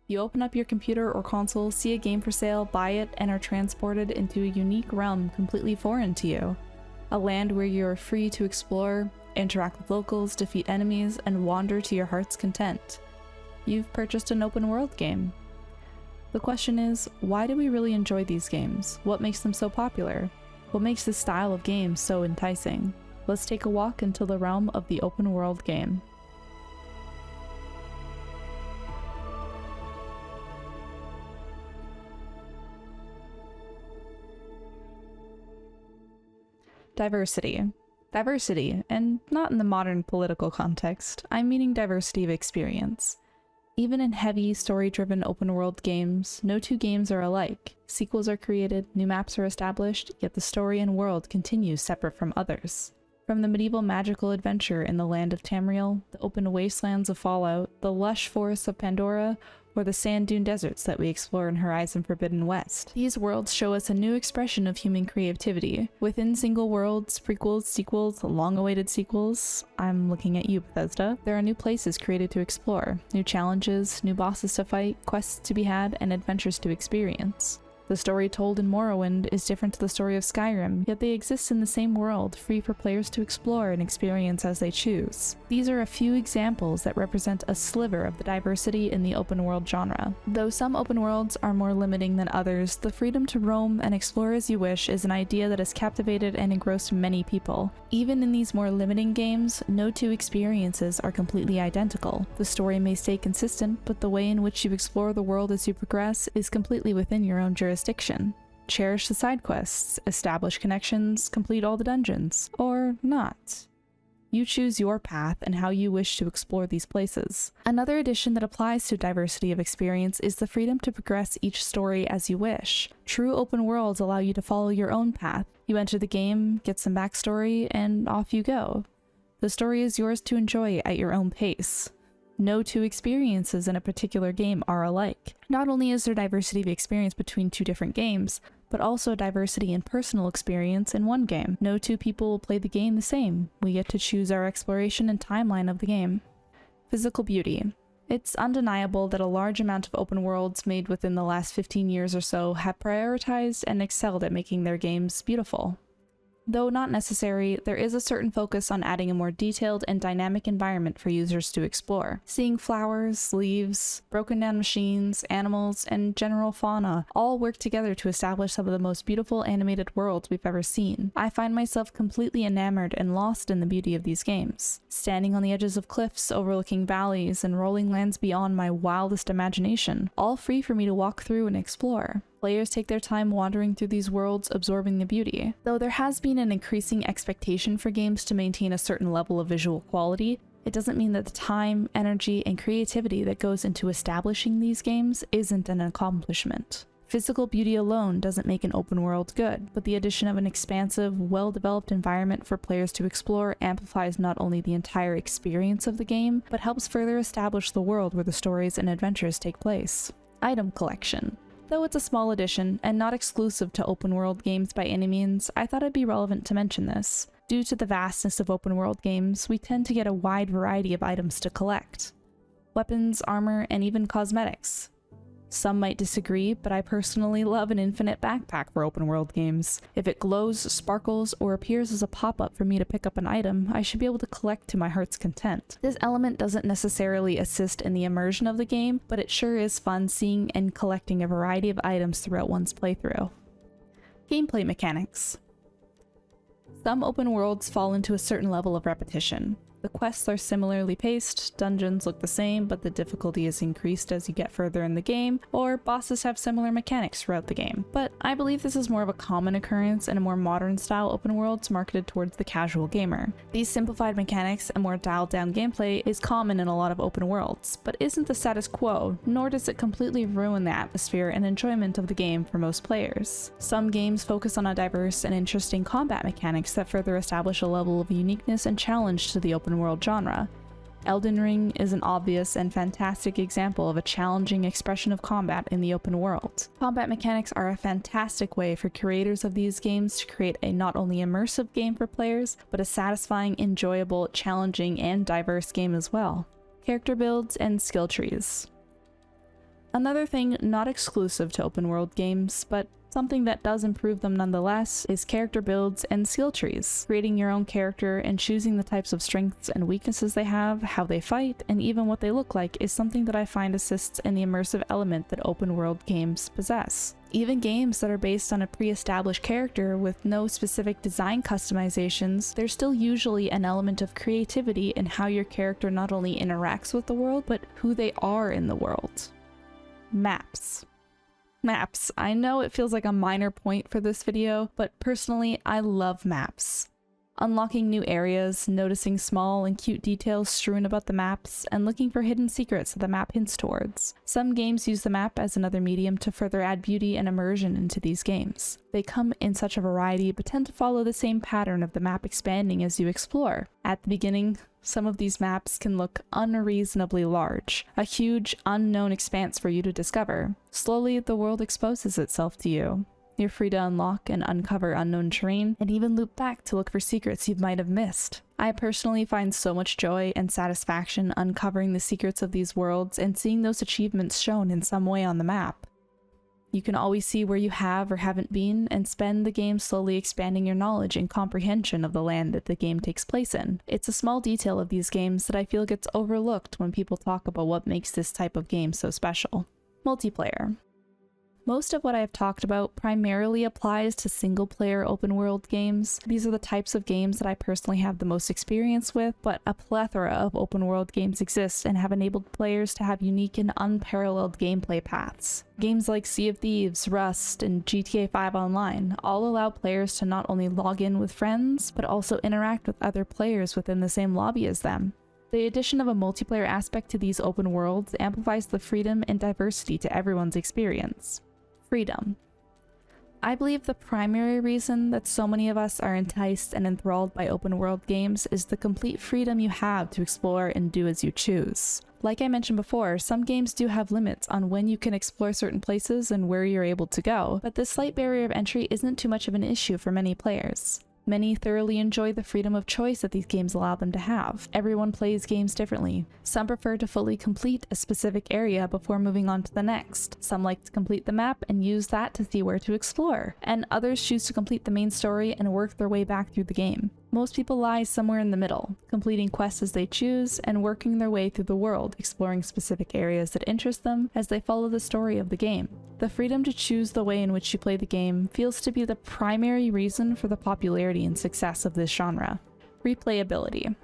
You open up your computer or console, see a game for sale, buy it, and are transported into a unique realm completely foreign to you. A land where you are free to explore, interact with locals, defeat enemies, and wander to your heart's content. You've purchased an open world game. The question is, why do we really enjoy these games? What makes them so popular? What makes this style of game so enticing? Let's take a walk into the realm of the open world game. Diversity. Diversity, and not in the modern political context, I'm meaning diversity of experience. Even in heavy, story-driven open-world games, no two games are alike. Sequels are created, new maps are established, yet the story and world continue separate from others. From the medieval magical adventure in the land of Tamriel, the open wastelands of Fallout, the lush forests of Pandora, or the sand dune deserts that we explore in Horizon Forbidden West. These worlds show us a new expression of human creativity. Within single worlds, prequels, sequels, long-awaited sequels, I'm looking at you, Bethesda, there are new places created to explore, new challenges, new bosses to fight, quests to be had, and adventures to experience. The story told in Morrowind is different to the story of Skyrim, yet they exist in the same world, free for players to explore and experience as they choose. These are a few examples that represent a sliver of the diversity in the open world genre. Though some open worlds are more limiting than others, the freedom to roam and explore as you wish is an idea that has captivated and engrossed many people. Even in these more limiting games, no two experiences are completely identical. The story may stay consistent, but the way in which you explore the world as you progress is completely within your own jurisdiction. Cherish the side quests, establish connections, complete all the dungeons, or not. You choose your path and how you wish to explore these places. Another addition that applies to diversity of experience is the freedom to progress each story as you wish. True open worlds allow you to follow your own path. You enter the game, get some backstory, and off you go. The story is yours to enjoy at your own pace. No two experiences in a particular game are alike. Not only is there diversity of experience between two different games, but also diversity in personal experience in one game. No two people will play the game the same. We get to choose our exploration and timeline of the game. Physical beauty. It's undeniable that a large amount of open worlds made within the last 15 years or so have prioritized and excelled at making their games beautiful. Though not necessary, there is a certain focus on adding a more detailed and dynamic environment for users to explore. Seeing flowers, leaves, broken down machines, animals, and general fauna all work together to establish some of the most beautiful animated worlds we've ever seen. I find myself completely enamored and lost in the beauty of these games. Standing on the edges of cliffs, overlooking valleys, and rolling lands beyond my wildest imagination, all free for me to walk through and explore. Players take their time wandering through these worlds, absorbing the beauty. Though there has been an increasing expectation for games to maintain a certain level of visual quality, it doesn't mean that the time, energy, and creativity that goes into establishing these games isn't an accomplishment. Physical beauty alone doesn't make an open world good, but the addition of an expansive, well-developed environment for players to explore amplifies not only the entire experience of the game, but helps further establish the world where the stories and adventures take place. Item collection. Though it's a small addition, and not exclusive to open world games by any means, I thought it'd be relevant to mention this. Due to the vastness of open world games, we tend to get a wide variety of items to collect. Weapons, armor, and even cosmetics. Some might disagree, but I personally love an infinite backpack for open world games. If it glows, sparkles, or appears as a pop-up for me to pick up an item, I should be able to collect to my heart's content. This element doesn't necessarily assist in the immersion of the game, but it sure is fun seeing and collecting a variety of items throughout one's playthrough. Gameplay mechanics. Some open worlds fall into a certain level of repetition. The quests are similarly paced, dungeons look the same but the difficulty is increased as you get further in the game, or bosses have similar mechanics throughout the game. But I believe this is more of a common occurrence in a more modern style open worlds marketed towards the casual gamer. These simplified mechanics and more dialed down gameplay is common in a lot of open worlds, but isn't the status quo, nor does it completely ruin the atmosphere and enjoyment of the game for most players. Some games focus on a diverse and interesting combat mechanics that further establish a level of uniqueness and challenge to the open world genre. Elden Ring is an obvious and fantastic example of a challenging expression of combat in the open world. Combat mechanics are a fantastic way for creators of these games to create a not only immersive game for players, but a satisfying, enjoyable, challenging, and diverse game as well. Character builds and skill trees. Another thing not exclusive to open world games, but something that does improve them nonetheless, is character builds and skill trees. Creating your own character and choosing the types of strengths and weaknesses they have, how they fight, and even what they look like is something that I find assists in the immersive element that open world games possess. Even games that are based on a pre-established character with no specific design customizations, there's still usually an element of creativity in how your character not only interacts with the world, but who they are in the world. Maps. Maps. I know it feels like a minor point for this video, but personally, I love maps. Unlocking new areas, noticing small and cute details strewn about the maps, and looking for hidden secrets that the map hints towards. Some games use the map as another medium to further add beauty and immersion into these games. They come in such a variety, but tend to follow the same pattern of the map expanding as you explore. At the beginning, some of these maps can look unreasonably large, a huge, unknown expanse for you to discover. Slowly, the world exposes itself to you. You're free to unlock and uncover unknown terrain, and even loop back to look for secrets you might have missed. I personally find so much joy and satisfaction uncovering the secrets of these worlds and seeing those achievements shown in some way on the map. You can always see where you have or haven't been, and spend the game slowly expanding your knowledge and comprehension of the land that the game takes place in. It's a small detail of these games that I feel gets overlooked when people talk about what makes this type of game so special. Multiplayer. Most of what I have talked about primarily applies to single-player open-world games. These are the types of games that I personally have the most experience with, but a plethora of open-world games exist and have enabled players to have unique and unparalleled gameplay paths. Games like Sea of Thieves, Rust, and GTA 5 Online all allow players to not only log in with friends, but also interact with other players within the same lobby as them. The addition of a multiplayer aspect to these open worlds amplifies the freedom and diversity to everyone's experience. Freedom. I believe the primary reason that so many of us are enticed and enthralled by open world games is the complete freedom you have to explore and do as you choose. Like I mentioned before, some games do have limits on when you can explore certain places and where you're able to go, but this slight barrier of entry isn't too much of an issue for many players. Many thoroughly enjoy the freedom of choice that these games allow them to have. Everyone plays games differently. Some prefer to fully complete a specific area before moving on to the next. Some like to complete the map and use that to see where to explore. And others choose to complete the main story and work their way back through the game. Most people lie somewhere in the middle, completing quests as they choose and working their way through the world, exploring specific areas that interest them as they follow the story of the game. The freedom to choose the way in which you play the game feels to be the primary reason for the popularity and success of this genre. Replayability.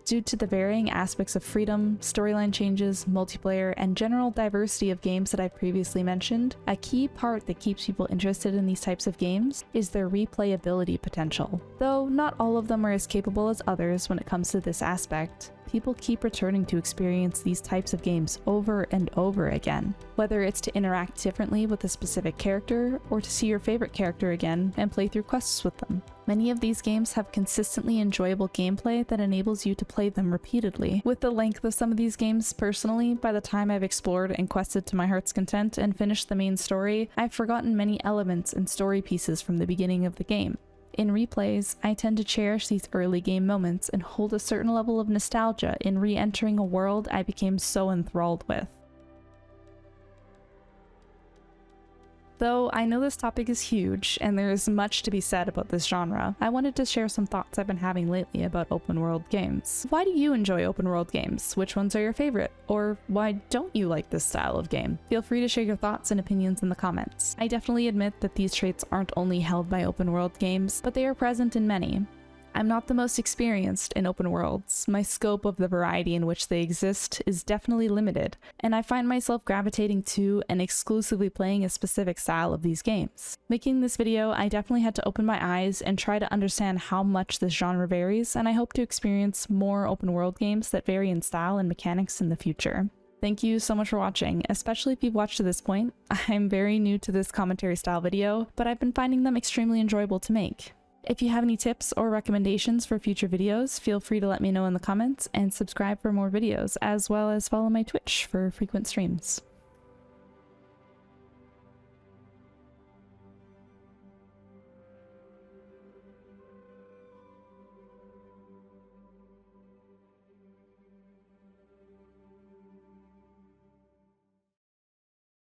Due to the varying aspects of freedom, storyline changes, multiplayer, and general diversity of games that I previously mentioned, a key part that keeps people interested in these types of games is their replayability potential. Though not all of them are as capable as others when it comes to this aspect, people keep returning to experience these types of games over and over again. Whether it's to interact differently with a specific character, or to see your favorite character again and play through quests with them. Many of these games have consistently enjoyable gameplay that enables you to play them repeatedly. With the length of some of these games, personally, by the time I've explored and quested to my heart's content and finished the main story, I've forgotten many elements and story pieces from the beginning of the game. In replays, I tend to cherish these early game moments and hold a certain level of nostalgia in re-entering a world I became so enthralled with. Though I know this topic is huge, and there is much to be said about this genre, I wanted to share some thoughts I've been having lately about open world games. Why do you enjoy open world games? Which ones are your favorite? Or why don't you like this style of game? Feel free to share your thoughts and opinions in the comments. I definitely admit that these traits aren't only held by open world games, but they are present in many. I'm not the most experienced in open worlds. My scope of the variety in which they exist is definitely limited, and I find myself gravitating to and exclusively playing a specific style of these games. Making this video, I definitely had to open my eyes and try to understand how much this genre varies, and I hope to experience more open world games that vary in style and mechanics in the future. Thank you so much for watching, especially if you've watched to this point. I'm very new to this commentary style video, but I've been finding them extremely enjoyable to make. If you have any tips or recommendations for future videos, feel free to let me know in the comments, and subscribe for more videos, as well as follow my Twitch for frequent streams.